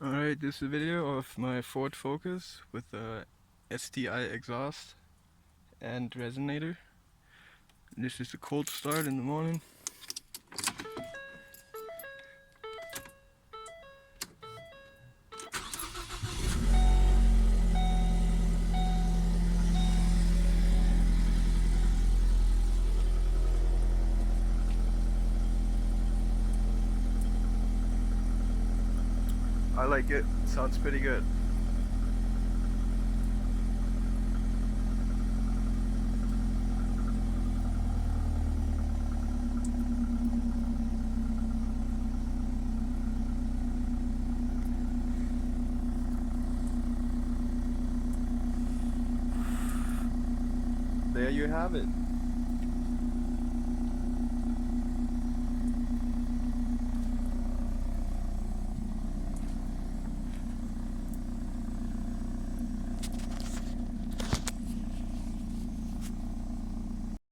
Alright, this is a video of my Ford Focus with a STI exhaust and resonator. This is a cold start in the morning. I like it, sounds pretty good. There you have it.